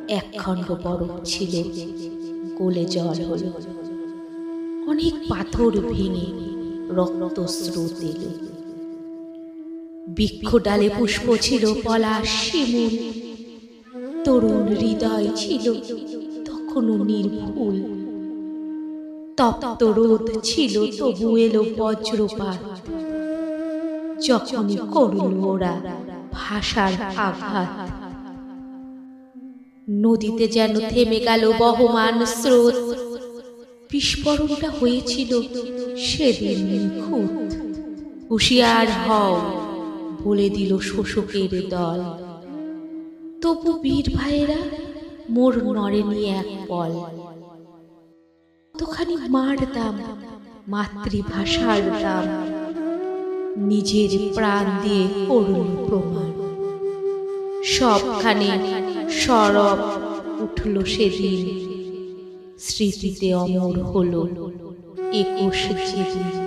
একখণ্ড বরফ ছিল, গলে জল হলো। অনেক পাথর ভেঙে রক্ত স্রোত এলো। বৃক্ষ ডালে পুষ্প ছিল, পলাশ শিমুল। তরুণ হৃদয় ছিল তখনও নির্ভুল। তপ্ত রোদ ছিল, তবু এলো বজ্রপাত। যখনই করল ওরা ভাষার আঘাত, নদীতে যেন থেমে গেল বহমান স্রোত। বিস্ফোরণটা হয়েছিল সেদিন নিখুঁত। হুঁশিয়ার হও বলে দিল শোষকের দল। তবু বীর ভাইয়েরা মোর নড়েনি এক পল। কতখানি মার দাম মাতৃভাষার দাম, নিজের প্রাণ দিয়ে করল প্রমাণ। সবখানে সরব উঠল সেদিন, স্মৃতিতে অমর হলো 21 যেদিন।